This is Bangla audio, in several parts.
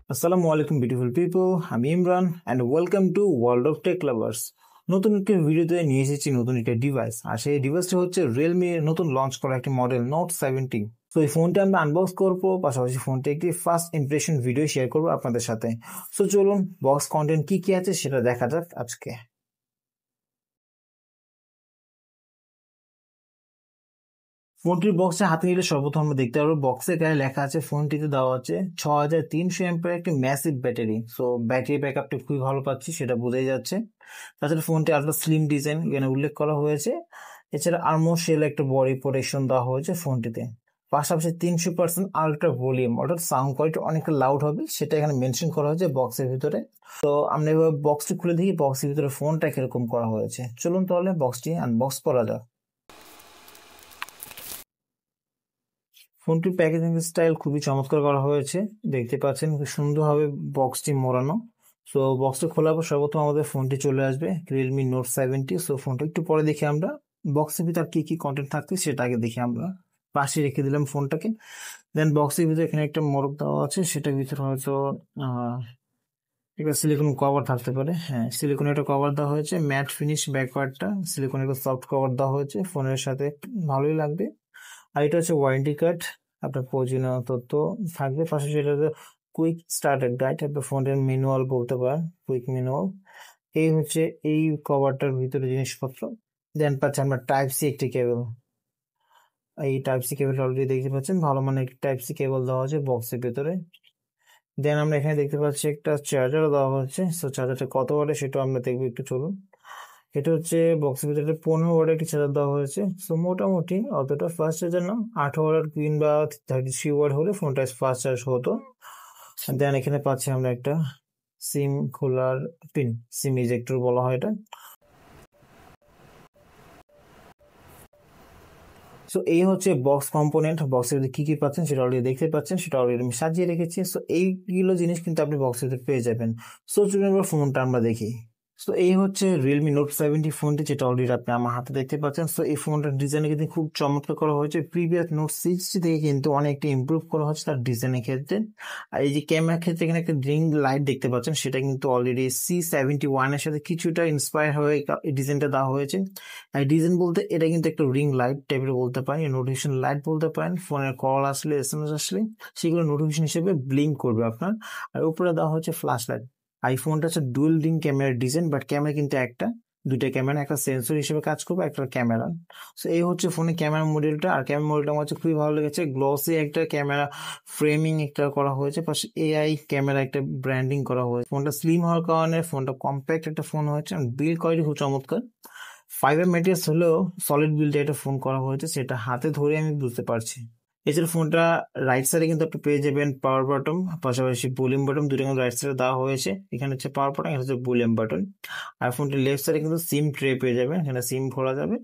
আসসালামু আলাইকুম বিউটিফুল পিপল, আমি Imran and welcome to world of tech lovers. নতুন একটি ভিডিওতে নিয়ে এসেছি নতুন একটা ডিভাইস, আর সেই ডিভাইসটা হচ্ছে রিয়েলমি নতুন লঞ্চ করা একটি মডেল নোট 70। তো এই ফোনটা আমরা আনবক্স করবো, পাশাপাশি ফোনটা একটি ফার্স্ট ইমপ্রেশন ভিডিও শেয়ার করবো আপনাদের সাথে। সো চলুন বক্স কন্টেন্ট কি কি আছে সেটা দেখা যাক আজকে। ফোনটির বক্সে হাতে নিলে সর্বপ্রথম আমরা দেখতে পারবো বক্সের গায়ে লেখা আছে, ফোনটিতে দেওয়া আছে 6300 একটি ম্যাসিভ ব্যাটারি। সো ব্যাটারি ব্যাকআপটা খুবই ভালো পাচ্ছি, সেটা বোঝাই যাচ্ছে। তাছাড়া ফোনটি আলট্রা স্লিম ডিজাইন এখানে উল্লেখ করা হয়েছে। এছাড়া আর্মো শেল একটা বডি প্রোটেকশন দেওয়া হয়েছে ফোনটিতে। পাশাপাশি 300% আলট্রা ভলিউম, অর্থাৎ সাউন্ড কোয়ালিটি অনেকটা লাউড হবে, সেটা এখানে মেনশন করা হয়েছে বক্সের ভিতরে। তো আমরা এবার বক্সটি খুলে দেখি বক্সের ভিতরে ফোনটা কিরকম করা হয়েছে। চলুন তাহলে বক্সটি আনবক্স করা যাক। ফোনটির প্যাকেজিং স্টাইল খুবই চমৎকার করা হয়েছে, দেখতে পাচ্ছেন খুব সুন্দরভাবে বক্সটি মোড়ানো। সো বক্সটি খোলার পর সর্বপ্রথম আমাদের ফোনটি চলে আসবে রিয়েলমি নোট 70। সো ফোনটা একটু পরে দেখি আমরা বক্সের ভিতর কি কি কন্টেন্ট থাকছে সেটা আগে দেখি। আমরা পাশে রেখে দিলাম ফোনটাকে। দেন বক্সের ভিতরে এখানে একটা মোড়ক দেওয়া আছে, সেটার ভিতরে হয়তো একটা সিলিকন কভার থাকতে পারে। হ্যাঁ, সিলিকনের একটা কভার দেওয়া হয়েছে, ম্যাট ফিনিশ ব্যাকওয়ার্ডটা সিলিকনের একটা সফট কভার দেওয়া হয়েছে, ফোনের সাথে ভালোই লাগবে। আর এটা হচ্ছে ওয়ারেন্টি কার্ড, আপনার প্রয়োজনীয় তথ্য থাকবে। পাশে সেটা কুইক স্টার্টার গাইড, আপনার ফোনের ম্যানুয়াল বলতে পারেন, কুইক ম্যানুয়াল। এই হচ্ছে এই কভারটার ভিতরে জিনিসপত্র। দেন পাচ্ছি আমরা টাইপ সি একটি কেবল। এই টাইপ সি কেবল অলরেডি দেখতে পাচ্ছেন, ভালো মানের একটি টাইপ সি কেবল দেওয়া আছে বক্সের ভিতরে। দেন আমরা এখানে দেখতে পাচ্ছি একটা চার্জারও দেওয়া হচ্ছে। সো চার্জারটা কত ওয়াটের সেটা আমরা দেখবো, একটু চলুন। এটা হচ্ছে বক্সের ভিতরে 15 ওয়াটের একটি চার্জার দেওয়া হয়েছে। সো মোটামুটি অতটা ফাস্ট চার্জার না, 8 ওয়াট কিংবা 33 ওয়াট হলে ফোনটা ফাস্ট চার্জ হতো। দেন এখানে পাচ্ছি আমরা একটা সিম খোলার পিন, সিম ইজেক্টর বলা হয় এটা। সো এই হচ্ছে বক্স কম্পোনেন্ট। বক্সের কি কি পাচ্ছেন সেটা অলরেডি দেখতে পাচ্ছেন, সেটা অলরেডি আমি সাজিয়ে রেখেছি। সো এইগুলো জিনিস কিন্তু আপনি বক্সের পেয়ে যাবেন। সো চলুন এবার ফোনটা আমরা দেখি। তো এই হচ্ছে রিয়েলমি নোট 70 ফোনটি, যেটা অলরেডি আপনি আমার হাতে দেখতে পাচ্ছেন। তো এই ফোনটার ডিজাইন কিন্তু খুব চমৎকার করা হয়েছে, প্রিভিয়াস নোট 60 থেকে কিন্তু অনেকটা ইমপ্রুভ করা হচ্ছে তার ডিজাইনের ক্ষেত্রে। আর এই যে ক্যামেরার ক্ষেত্রে এখানে একটা রিং লাইট দেখতে পাচ্ছেন, সেটা কিন্তু অলরেডি C71 এর সাথে কিছুটা ইন্সপায়ার হয়ে এই ডিজাইনটা দেওয়া হয়েছে। আর ডিজাইন বলতে এটা কিন্তু একটা রিং লাইট টাইপের বলতে পারেন, নোটিফিকেশন লাইট বলতে পারেন। ফোনের কল আসলে, SMS আসলে সেগুলো নোটিফিকেশন হিসেবে ব্লিঙ্ক করবে আপনার। আর উপরে দেওয়া হচ্ছে ফ্ল্যাশ লাইট। আইফোনটা হচ্ছে ডুয়েল রিং ক্যামেরার ডিজাইন, বাট ক্যামেরা কিন্তু একটা, দুইটা ক্যামেরা, একটা সেন্সর হিসেবে কাজ করবে, একটা ক্যামেরা। সো এই হচ্ছে ফোনের ক্যামেরা মডেলটা। আর ক্যামেরা মডেলটা আমার হচ্ছে খুবই ভালো লেগেছে, গ্লসি একটা ক্যামেরা ফ্রেমিং একটা করা হয়েছে, পাশে AI ক্যামেরা একটা ব্র্যান্ডিং করা হয়েছে। ফোনটা স্লিম হওয়ার কারণে ফোনটা কম্প্যাক্ট একটা ফোন হয়েছে, বিল্ড কোয়ালিটি খুব চমৎকার। ফাইবার ম্যাটেরিয়ালস হলেও সলিড বিল্ডে একটা ফোন করা হয়েছে, সেটা হাতে ধরে আমি বুঝতে পারছি। এছাড়া ফোনটা রাইট সাইডে কিন্তু আপনি পেয়ে যাবেন পাওয়ার বাটন, পাশাপাশি ভলিউম বাটন, দুটো কিন্তু রাইট সাইডে দেওয়া হয়েছে। এখানে হচ্ছে পাওয়ার বাটন, এখানে হচ্ছে ভলিউম বাটন। আর ফোনটির লেফট সাইডে কিন্তু সিম ট্রে পেয়ে যাবেন, এখানে সিম খোলা যাবে,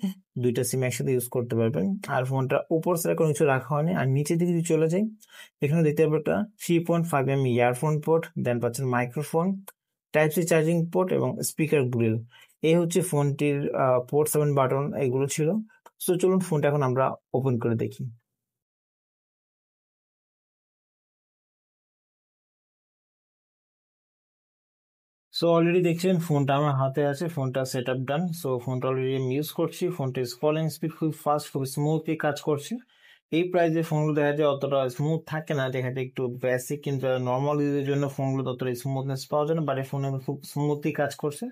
দুইটা সিম একসাথে ইউজ করতে পারবেন। আর ফোনটা উপর সাইডে কোনো কিছু রাখা হয়নি। আর নিচের দিকে যদি চলে যাই, এখানে দেখতে পাবেন একটা 3.5mm ইয়ারফোন পোর্ট, দেন পাচ্ছেন microphone, type C charging port এবং স্পিকার গ্রিল। এই হচ্ছে ফোনটির পোর্ট 7 বাটন, এগুলো ছিল। সো চলুন ফোনটা এখন আমরা ওপেন করে দেখি। সো অলরেডি দেখছেন ফোনটা আমার হাতে আছে, ফোনটা সেট আপ ডান। সো ফোনটা অলরেডি আমি ইউজ করছি, ফোনটির স্ক্রলিং স্পিড খুব ফাস্ট, খুব স্মুথলি কাজ করছে। এই প্রাইসে ফোনগুলো দেখা যায় অতটা স্মুথ থাকে না, দেখা যায় একটু বেসিক কিন্তু নর্মাল ইউজের জন্য ফোনগুলো ততটা স্মুথনেস পাওয়া যায় না, বাট এই ফোনে খুব স্মুথলি কাজ করছে।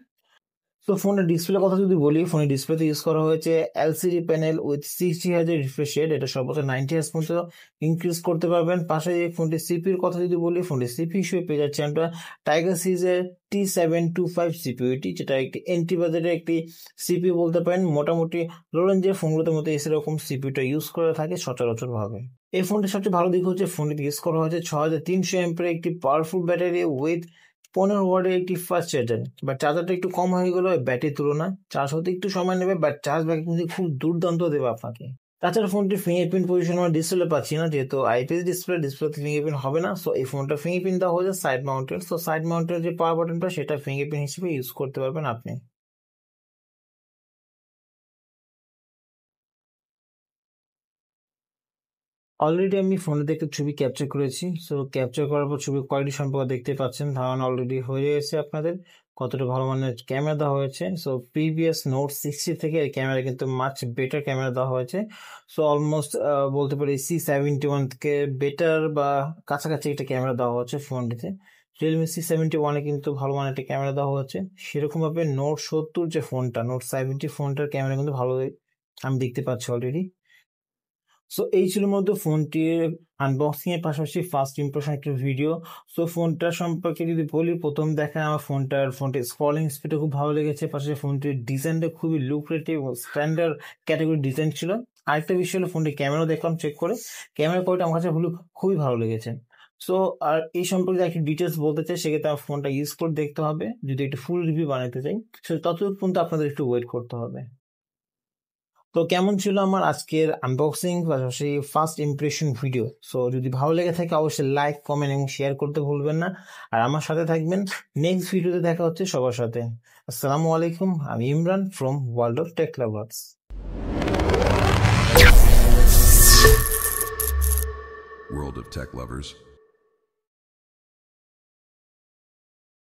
তো ফোনের ডিসপ্লে কথা যদি বলি, ফোনের ডিসপ্লেতে ইউজ করা হয়েছে LCD panel with 60 hertz refresh rate, এটা সর্বোচ্চ 90 হার্জ পর্যন্ত ইনক্রিজ করতে পারবেন। পাশে ফোনটির সিপির কথা যদি বলি, ফোনটির সিপি হিসেবে পেয়ে যাচ্ছে আমরা টাইগার সিরিজের T725 সিপিইউ, যেটা একটি এন্ট্রি বাজেটের একটি সিপিইউ বলতে পারেন। মোটামুটি লো রেঞ্জের ফোনগুলোর মধ্যে এরকম সিপিইউটা ইউজ করে থাকে সচরাচর ভাবে। এই ফোনটির সবচেয়ে ভালো দিক হচ্ছে ফোনটিতে ইউজ করা হয়েছে 6300 একটি পাওয়ারফুল ব্যাটারি উইথ 15 ওয়াটের একটি ফাস্ট চার্জার। বাট চার্জারটা একটু কম হয়ে গেল ব্যাটারির তুলনায়, চার্জ হতে একটু সময় নেবে, বাট চার্জ ব্যাক কিন্তু খুব দুর্দান্ত দেবে আপনাকে। তাছাড়া ফোনটির ফিঙ্গারপ্রিন্ট পজিশন আমরা ডিসপ্লে পাচ্ছি না, যেহেতু আইপিএস ডিসপ্লেতে ফিঙ্গারপ্রিন্ট হবে না। সো এই ফোনটা ফিঙ্গারপ্রিন্ট দেওয়া হয়েছে side mounted. So side mounted যে পাওয়ার বাটনটা, সেটা ফিঙ্গারপ্রিন্ট হিসেবে ইউজ করতে পারবেন আপনি। অলরেডি আমি ফোনে একটা ছবি ক্যাপচার করেছি। সো ক্যাপচার করার পর ছবির কোয়ালিটি সম্পর্কে দেখতে পাচ্ছেন, ধারণা অলরেডি হয়ে গেছে আপনাদের কতটা ভালো মানের ক্যামেরা দেওয়া হয়েছে। সো প্রিভিয়াস নোট 60 থেকে এই ক্যামেরা কিন্তু মাচ বেটার ক্যামেরা দেওয়া হয়েছে। সো অলমোস্ট বলতে পারি C71 থেকে বেটার বা কাছাকাছি একটা ক্যামেরা দেওয়া হচ্ছে ফোনটিতে। রিয়েলমি C71 কিন্তু ভালো মানের একটা ক্যামেরা দেওয়া হচ্ছে। সেরকমভাবে নোট 70 যে ফোনটা, নোট 70 ফোনটার ক্যামেরা কিন্তু ভালোই আমি দেখতে পাচ্ছি অলরেডি। সো এই ছিল মূলত ফোনটির আনবক্সিং এর পাশাপাশি ফার্স্ট ইমপ্রেশন একটা ভিডিও। সো ফোনটা সম্পর্কে যদি বলি, প্রথম দেখায় আমার ফোনটির স্ক্রলিং স্পিডও খুব ভালো লেগেছে, পাশাপাশি ফোনটির ডিজাইনটা খুবই লুক্রেটিভ ও স্ট্যান্ডার্ড ক্যাটাগরি ডিজাইন ছিল। আরেকটা বিষয় হলো ফোনটির ক্যামেরা দেখলাম চেক করে, ক্যামেরা কোয়ালিটি আমার কাছে খুবই ভালো লেগেছে। সো আর এই সম্পর্কে একটু ডিটেলস বলতে চাই, সেক্ষেত্রে আমার ফোনটা ইউজ করে দেখতে হবে যদি একটু ফুল রিভিউ বানাতে চাই। সো ততক্ষণ পর্যন্ত আপনাদের একটু ওয়েট করতে হবে। তো কেমন ছিল আমার আজকের আনবক্সিং পাশাপাশি ফার্স্ট ইমপ্রেশন ভিডিও? সো যদি ভালো লেগে থাকে অবশ্যই লাইক, কমেন্ট এবং শেয়ার করতে ভুলবেন না। আর আমার সাথে থাকবেন, নেক্সট ভিডিওতে দেখা হচ্ছে সবার সাথে। আসসালামু আলাইকুম, আমি Imran from world of tech lovers. World of Tech Lovers.